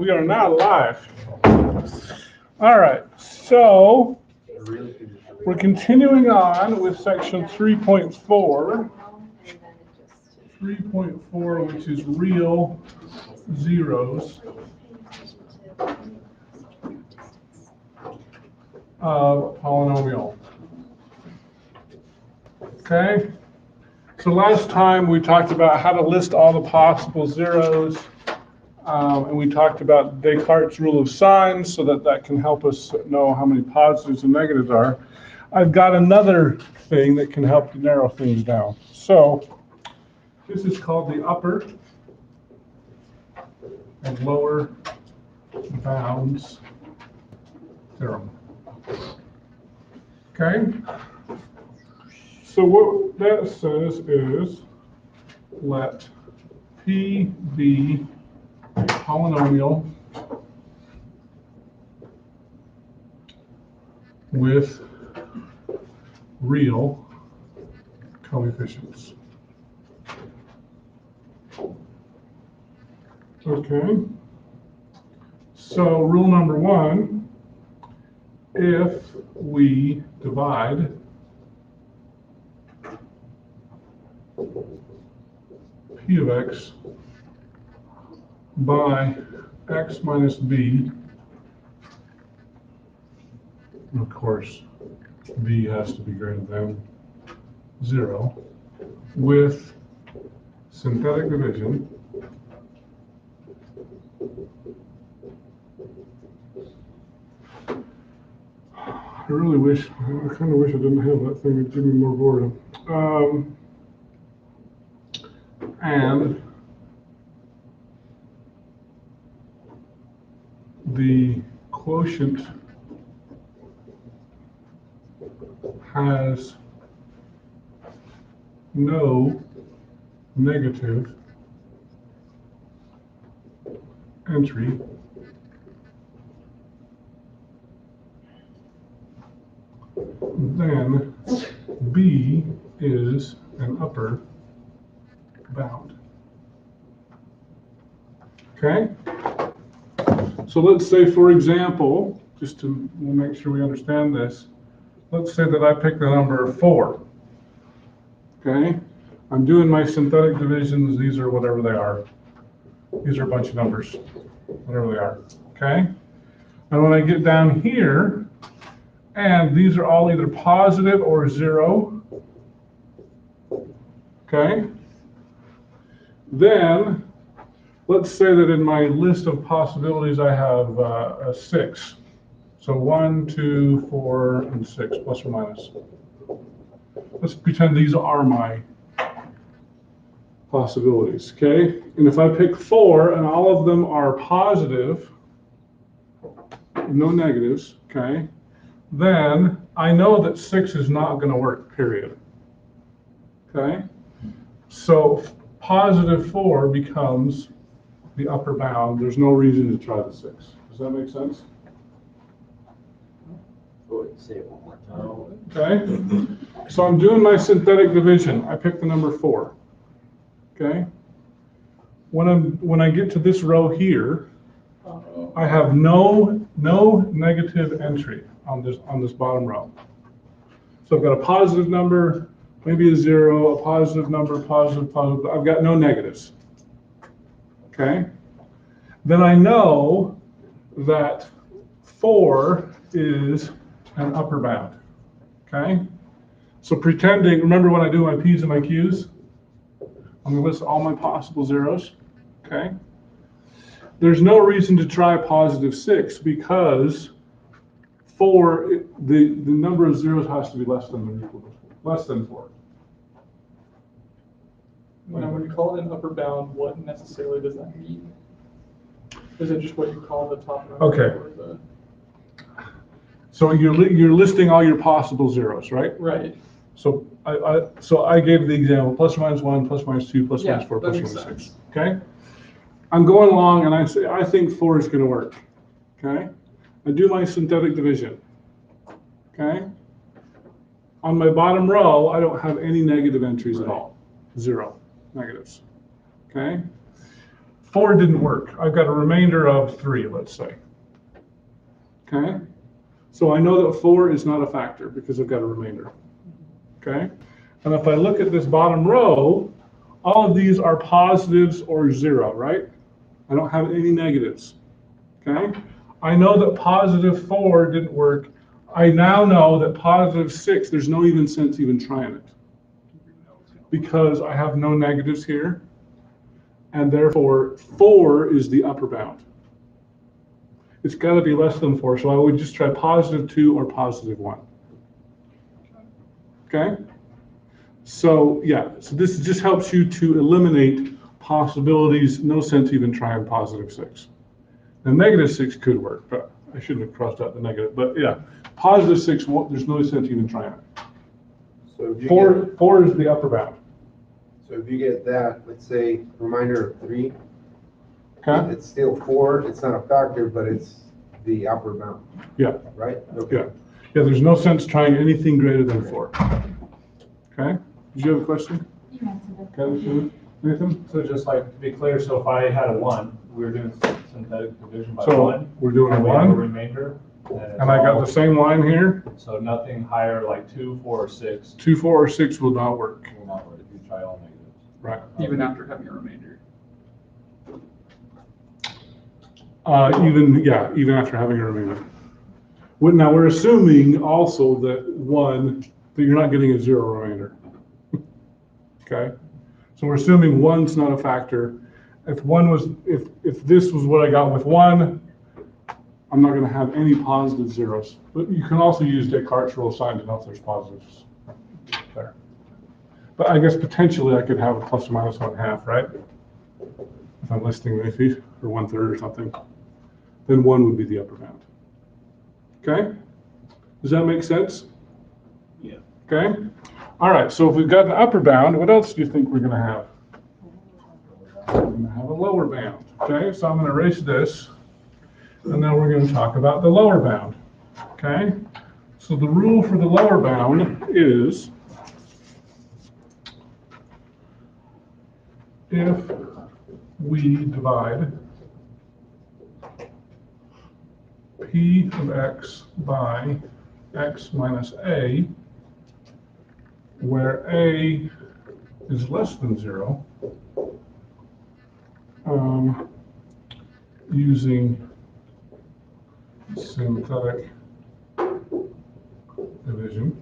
We are now live. All right, so we're continuing on with section 3.4. 3.4, which is real zeros of polynomial. Okay, so last time we talked about how to list all the possible zeros, and we talked about Descartes' rule of signs so that can help us know how many positives and negatives are. I've got another thing that can help you narrow things down. So this is called the upper and lower bounds theorem. Okay? So what that says is let P be a polynomial with real coefficients. Okay, so rule number one, if we divide P of x by x minus b, and of course b has to be greater than 0, with synthetic division, I kind of wish I didn't have that thing, it'd give me more boredom. And the quotient has no negative entry, then B is an upper bound. Okay? So let's say, for example, just to make sure we understand this, let's say that I pick the number 4. Okay? I'm doing my synthetic divisions. These are whatever they are. These are a bunch of numbers, whatever they are. Okay? And when I get down here, and these are all either positive or 0, okay? Then, let's say that in my list of possibilities I have a 6. So 1, 2, 4, and 6, plus or minus. Let's pretend these are my possibilities, okay? And if I pick 4 and all of them are positive, no negatives, okay? Then I know that 6 is not going to work, period. Okay? So positive 4 becomes the upper bound. There's no reason to try the 6. Does that make sense? Say it one more time. Okay? So I'm doing my synthetic division. I pick the number 4. Okay? When I get to this row here, I have no negative entry on this bottom row. So I've got a positive number, maybe a 0, a positive number, positive. I've got no negatives. Okay? Then I know that 4 is an upper bound. Okay? So pretending, remember when I do my P's and my Q's? I'm going to list all my possible zeros. Okay? There's no reason to try positive 6 because 4, the number of zeros has to be less than or equal to, less than 4. When you call it an upper bound, what necessarily does that mean? Is it just what you call the top number? Okay. Or the... So you're listing all your possible zeros, right? Right. So I gave the example, plus or minus 1, plus or minus 2, plus or minus 4, plus or minus 6. Okay? I'm going along and I say, I think 4 is going to work. Okay? I do my synthetic division. Okay? On my bottom row, I don't have any negative entries at all. 0 negatives. Okay? 4 didn't work. I've got a remainder of 3, let's say. Okay? So I know that 4 is not a factor because I've got a remainder. Okay? And if I look at this bottom row, all of these are positives or 0, right? I don't have any negatives. Okay? I know that positive 4 didn't work. I now know that positive 6, there's no even sense even trying it. Because I have no negatives here. And therefore, 4 is the upper bound. It's got to be less than 4, so I would just try positive 2 or positive 1. Okay? So, yeah, so this just helps you to eliminate possibilities, no sense even trying positive 6. Now, negative 6 could work, but I shouldn't have crossed out the negative. But yeah, positive 6, there's no sense even trying it. So if you 4 is the upper bound. So if you get that, let's say, reminder of 3, Okay? it's still 4, it's not a factor, but it's the upper bound, Yeah. right? Okay. Yeah. Yeah, there's no sense trying anything greater than 4. Okay? Did you have a question? You answered it. Okay, Nathan? So just like, to be clear, so if I had a 1, we were doing synthetic division by So 1. we're doing a and we have a 1, remainder. it's and I got all- the same line here. So nothing higher like 2, 4, or 6 2, 4, or 6 will not work. will not work if you try all negatives. Right. Even after having a remainder. Even after having a remainder. Now we're assuming also that that you're not getting a 0 remainder. Okay? So we're assuming 1's not a factor. If this was what I got with 1, I'm not going to have any positive zeros. But you can also use Descartes' rule of sign to know if there's positives there. But I guess potentially I could have a plus or minus 1/2, right? If I'm listing maybe, or 1/3 or something. Then 1 would be the upper bound. Okay? Does that make sense? Yeah. Okay? All right, so if we've got an upper bound, what else do you think we're going to have? We're going to have a lower bound. Okay, so I'm going to erase this, and now we're going to talk about the lower bound. Okay? So the rule for the lower bound is if we divide P of x by x minus a, where a is less than 0, using synthetic division,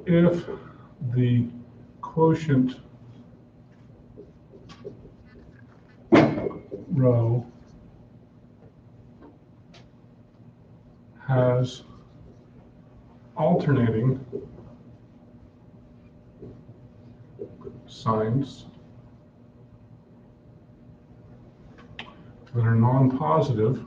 if the quotient row has alternating signs that are non-positive,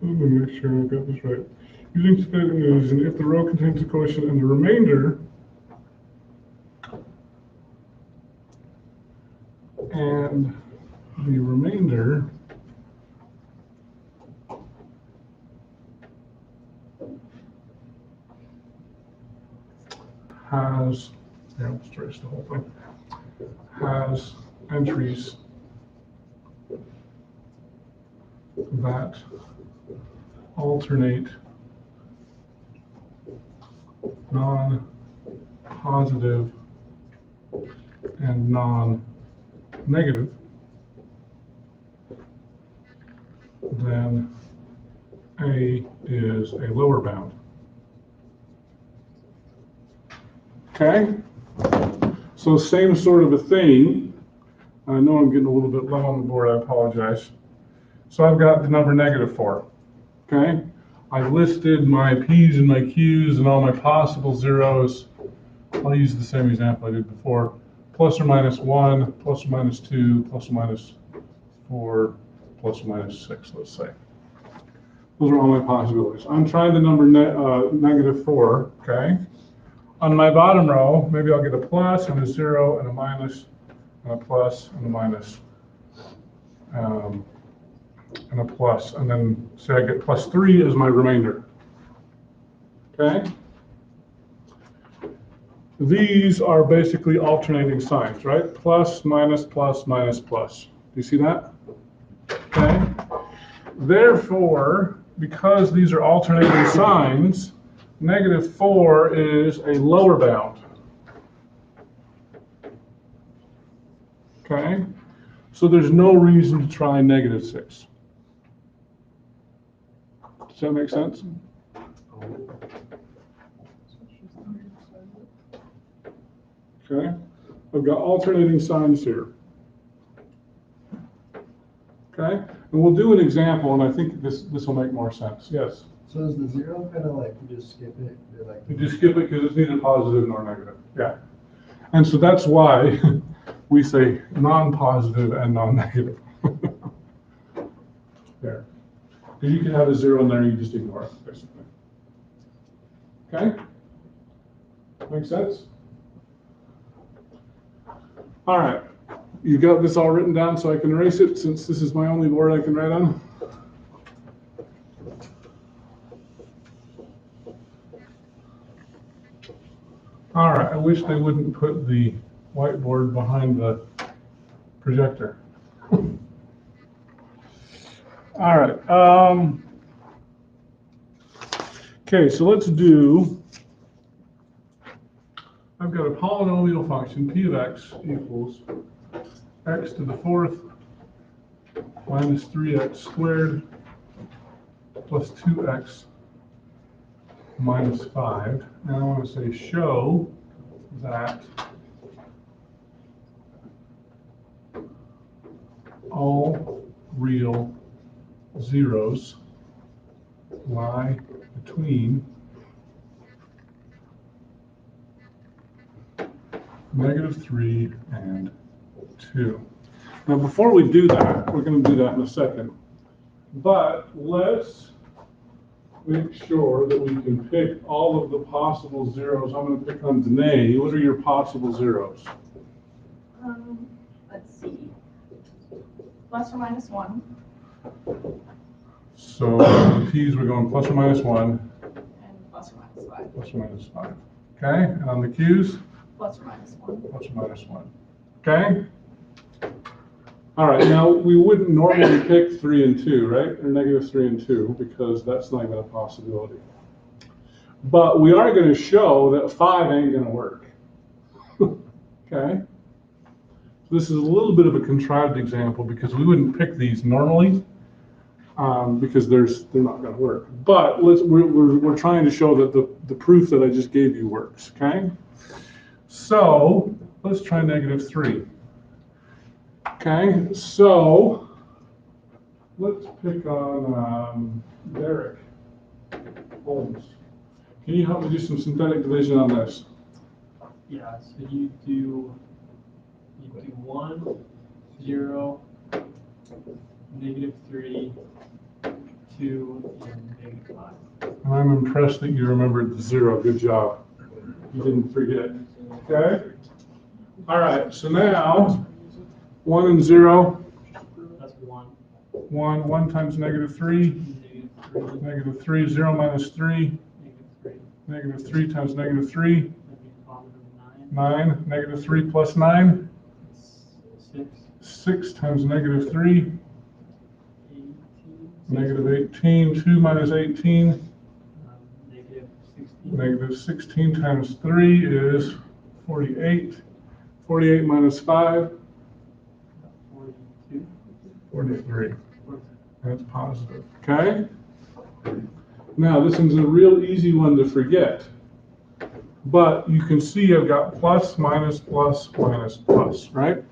let me make sure I got this right. Using synthetic division, if the row contains a quotient and the remainder, has, yeah, let's trace the whole thing, has entries that alternate non-positive and non-negative, then A is a lower bound. Okay? So same sort of a thing. I know I'm getting a little bit low on the board, I apologize. So I've got the number -4, okay? I've listed my P's and my Q's and all my possible zeros. I'll use the same example I did before. Plus or minus 1, plus or minus 2, plus or minus 4, plus or minus 6, let's say. Those are all my possibilities. I'm trying the number -4, okay? On my bottom row, maybe I'll get a plus and a 0 and a minus and a plus and a minus. and a plus, and then say I get plus 3 as my remainder. Okay? These are basically alternating signs, right? Plus, minus, plus, minus, plus. Do you see that? Okay? Therefore, because these are alternating signs, -4 is a lower bound. Okay? So there's no reason to try -6. Does that make sense? Okay? I've got alternating signs here. Okay? And we'll do an example, and I think this will make more sense. Yes? So is the 0 kind of like, you just skip it? You're like, You just skip it because it's neither positive nor negative. Yeah. And so that's why we say non-positive and non-negative. There. Because you can have a 0 in there, you just ignore it, basically. Okay? Make sense? All right. You got this all written down so I can erase it since this is my only board I can write on? All right. I wish they wouldn't put the whiteboard behind the projector. All right. Okay, so let's do, I've got a polynomial function, p of x equals x to the 4th minus 3x squared plus 2x minus 5. And I want to say show that all real zeros lie between -3 and 2. Now, before we do that, we're going to do that in a second, but let's make sure that we can pick all of the possible zeros. I'm going to pick on Danae. What are your possible zeros? Let's see. Plus or minus 1. So on the p's, we're going plus or minus 1, And plus or minus 5. plus or minus 5. Okay, and on the q's? Plus or minus 1. Plus or minus 1. Okay? All right, now we wouldn't normally pick 3 and 2, right? Or -3 and 2, because that's not even a possibility. But we are going to show that 5 ain't going to work. Okay? This is a little bit of a contrived example because we wouldn't pick these normally because they're not going to work. But we're trying to show that the proof that I just gave you works. Okay? So let's try -3. Okay, so let's pick on Derek Holmes. Can you help me do some synthetic division on this? Yeah, so you do 1, 0, -3, 2, and -5. And I'm impressed that you remembered the 0. Good job. You didn't forget. Okay? All right, so now 1 and 0. That's 1. 1 times -3. -3, 0 minus 3. -3 times -3. That'd be positive 9. 9. -3 plus 9. 6. 6 times -3. 18. -18. 2 minus 18. -16. -16 times 3 is 48. 48 minus 5. 42. 43. That's positive. Okay? Now, this one's a real easy one to forget. But you can see I've got plus, minus, plus, minus, plus, right?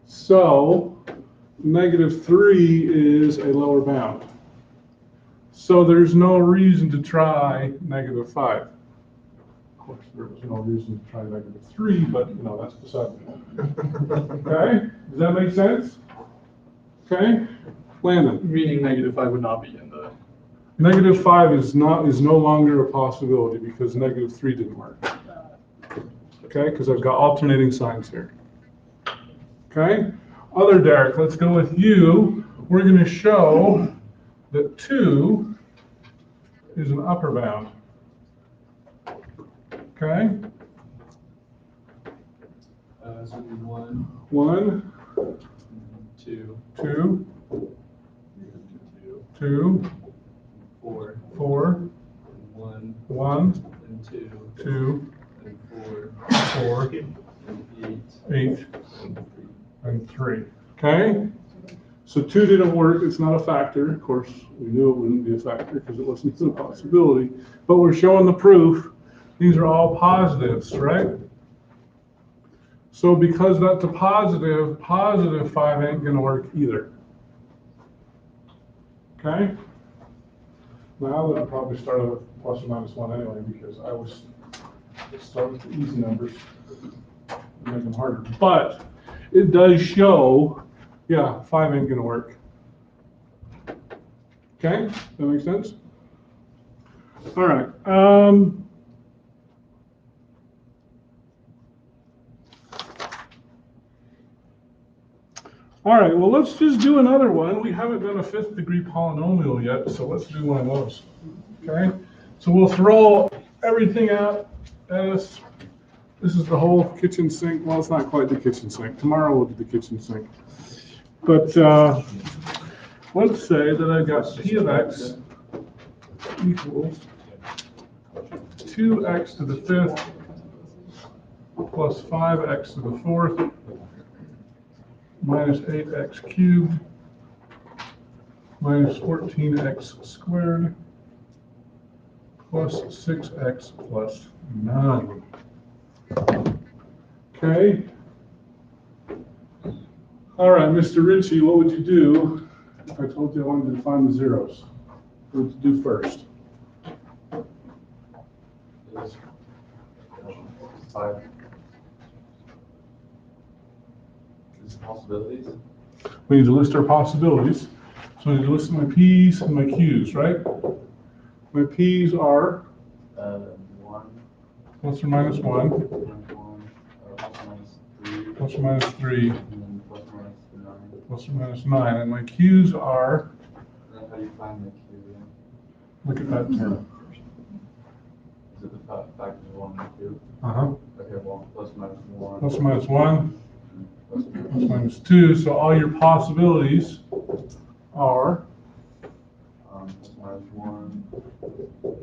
So, -3 is a lower bound. So there's no reason to try -5. Of course, there was no reason to try -3, but that's beside the point. Okay? Does that make sense? Okay? Landon. Meaning -5 would not be in the. -5 is no longer a possibility because -3 didn't work. Okay? Because I've got alternating signs here. Okay? Other Derek, let's go with you. We're going to show that 2 is an upper bound. Okay? So we 1, 1, 2, 2, 2, 4, 4, 1, 1, and 2, 2, and 4, 4, and 8, 8, and 3. and 3. Okay? So 2 didn't work. It's not a factor. Of course, we knew it wouldn't be a factor because it wasn't a possibility. But we're showing the proof. These are all positives, right? So because that's a positive, positive 5 ain't going to work either. Okay? Now, I would probably start with plus or minus 1 anyway because I was start with the easy numbers and make them harder. But it does show, yeah, 5 ain't going to work. Okay? That makes sense? All right. All right, well, let's just do another one. We haven't done a 5th degree polynomial yet, so let's do one of those. Okay? So we'll throw everything out at us. This is the whole kitchen sink. Well, it's not quite the kitchen sink. Tomorrow we'll do the kitchen sink. But let's say that I've got p of x equals 2x to the 5th plus 5x to the 4th minus 8x cubed minus 14x squared plus 6x plus 9. Okay. All right, Mr. Ritchie, what would you do if I told you I wanted to find the zeros? What would you do first? 5. Is possibilities? We need to list our possibilities. So I need to list my P's and my Q's, right? My P's are 1, plus or minus 1, plus or minus 3, plus or minus 3, and then plus or minus 9. plus or minus 9. And my Q's are, That's how you find the Q, yeah? look at that term. Is it the factors 1 and 2? Uh-huh. Okay, well, plus or minus 1. Plus or minus 1, Plus or plus or minus 2. So all your possibilities are plus or minus 1, plus or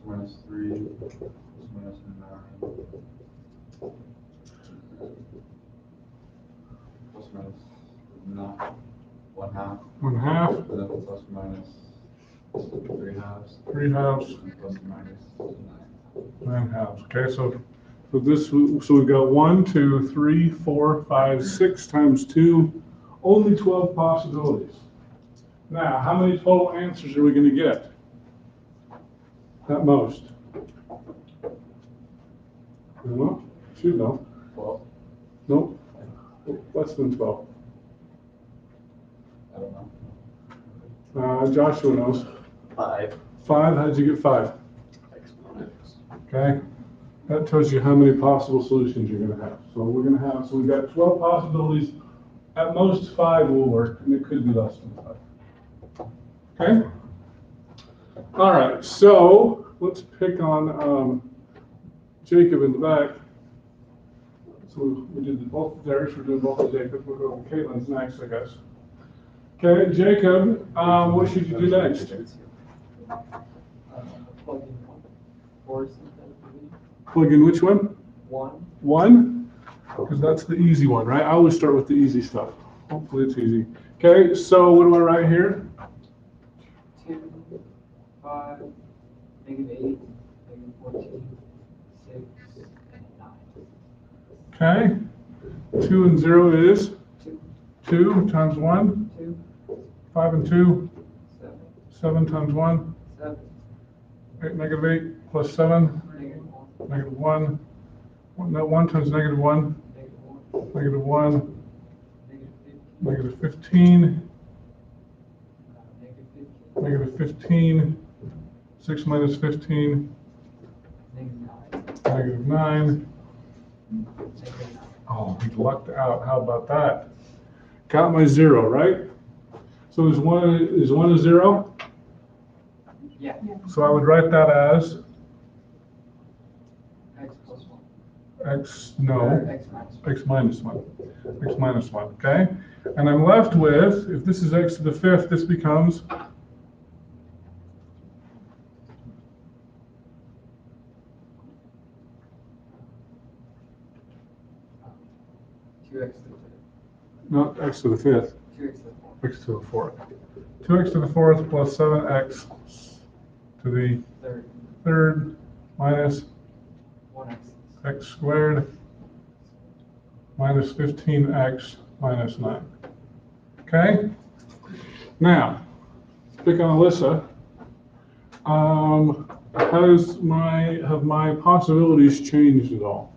minus 3, plus or minus 9. Plus or minus 9, 1/2. 1/2, And then plus or minus 3 halves. 3 halves, And plus or minus 9. 9 halves. Okay, so we've got 1, 2, 3, 4, 5, 6 times 2, only 12 possibilities. Now, how many total answers are we going to get? At most. You know? Should know. 12? Nope. Less than 12. I don't know. Joshua knows. 5. 5, how'd you get 5? Exponents. Okay? That tells you how many possible solutions you're going to have. So we've got 12 possibilities. At most 5 will work, and it could be less than 5. Okay? All right, so let's pick on Jacob in the back. So we did both of Derek's, we're doing both of Jacob's. We'll go with Caitlin's next, I guess. Okay, Jacob, what should you do next? Plug in 1. Or something. Plug in which one? 1. 1? Because that's the easy one, right? I always start with the easy stuff. Hopefully it's easy. Okay, so what do I write here? 2, 5, negative 8, negative 14, 6, and 9. Okay. 2 and 0 is? 2, 2 times 1? 2, 5 and 2? 7, 7 times 1? 7, 8, negative 8 plus 7? negative 1, Negative 1. No, 1 times negative 1? negative 1, Negative 1. negative 15, Negative 15. negative 15, Negative 15. 6 minus 15. negative 9, Negative 9. negative 9. Oh, we lucked out. How about that? Got my 0, right? So is 1 a 0? Yeah, So I would write that as x plus 1. x, no, Or x minus 1. x minus 1, okay? And I'm left with, if this is x to the 5th, this becomes 2x to the 5th. not x to the 5th, 2x to the 4th. x to the 4th. 2x to the 4th plus 7x to the Third, 3rd minus 1x. x squared minus 15x minus 9. Okay? Now, pick on Alyssa. Have my possibilities changed at all?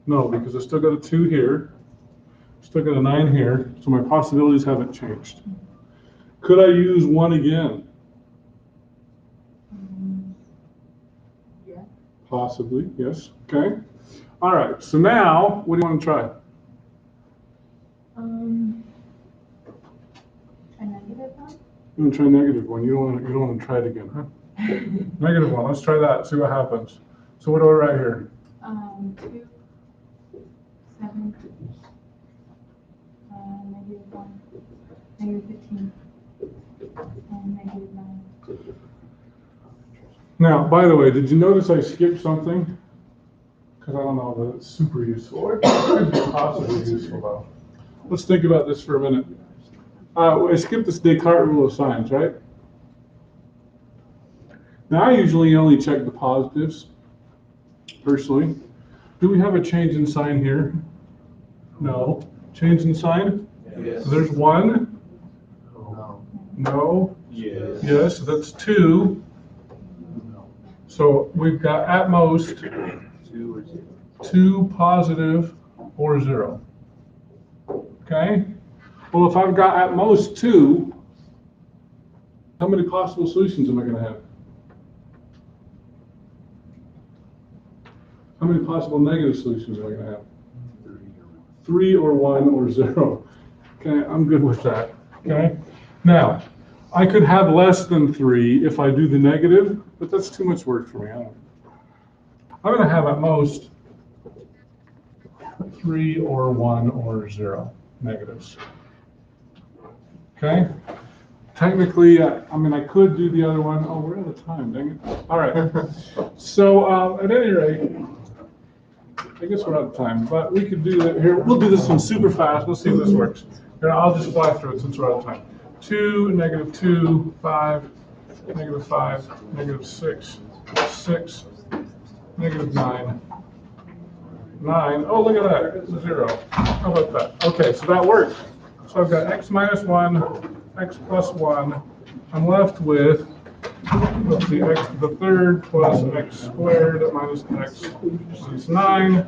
No, because I still got a 2 here, still got a 9 here, so my possibilities haven't changed. Could I use 1 again? Yeah. Possibly, yes. Okay. All right. So now, what do you want to try? Try negative one? You want to try -1. You don't want to try it again, huh? -1. Let's try that. See what happens. So what do I write here? 2, 7, -1, -15, and -9. Now, by the way, did you notice I skipped something? Because I don't know that it's super useful. It could be possibly useful though. Let's think about this for a minute. I skipped this Descartes rule of signs, right? Now, I usually only check the positives, personally. Do we have a change in sign here? No. Change in sign? Yes. So there's 1. No. No. Yes. Yes, that's 2. So we've got at most 2 or 0. 2 positive or 0. Okay? Well, if I've got at most 2, how many possible solutions am I going to have? How many possible negative solutions am I going to have? 3 or 1 or 0. Okay, I'm good with that. Okay? Now, I could have less than 3 if I do the negative, but that's too much work for me. I'm going to have at most 3 or 1 or 0 negatives. Okay? Technically, I could do the other one. Oh, we're out of time, dang it. All right. So at any rate, I guess we're out of time, but we could do that here. We'll do this one super fast. We'll see if this works. Here, I'll just fly through it since we're out of time. 2, -2, 5, -5, -6, 6, -9, 9. Oh, look at that, 0. How about that? Okay, so that works. So I've got x minus 1, x plus 1. I'm left with, let's see, x to the 3rd plus x squared minus x, which is 9.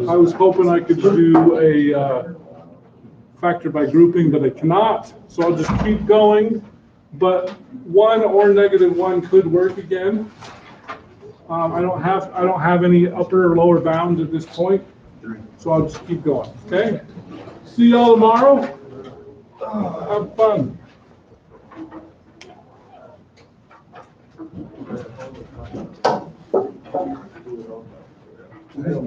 I was hoping I could do a factor by grouping, but I cannot. So I'll just keep going. But 1 or -1 could work again. I don't have any upper or lower bounds at this point, so I'll just keep going. Okay. See y'all tomorrow. Have fun.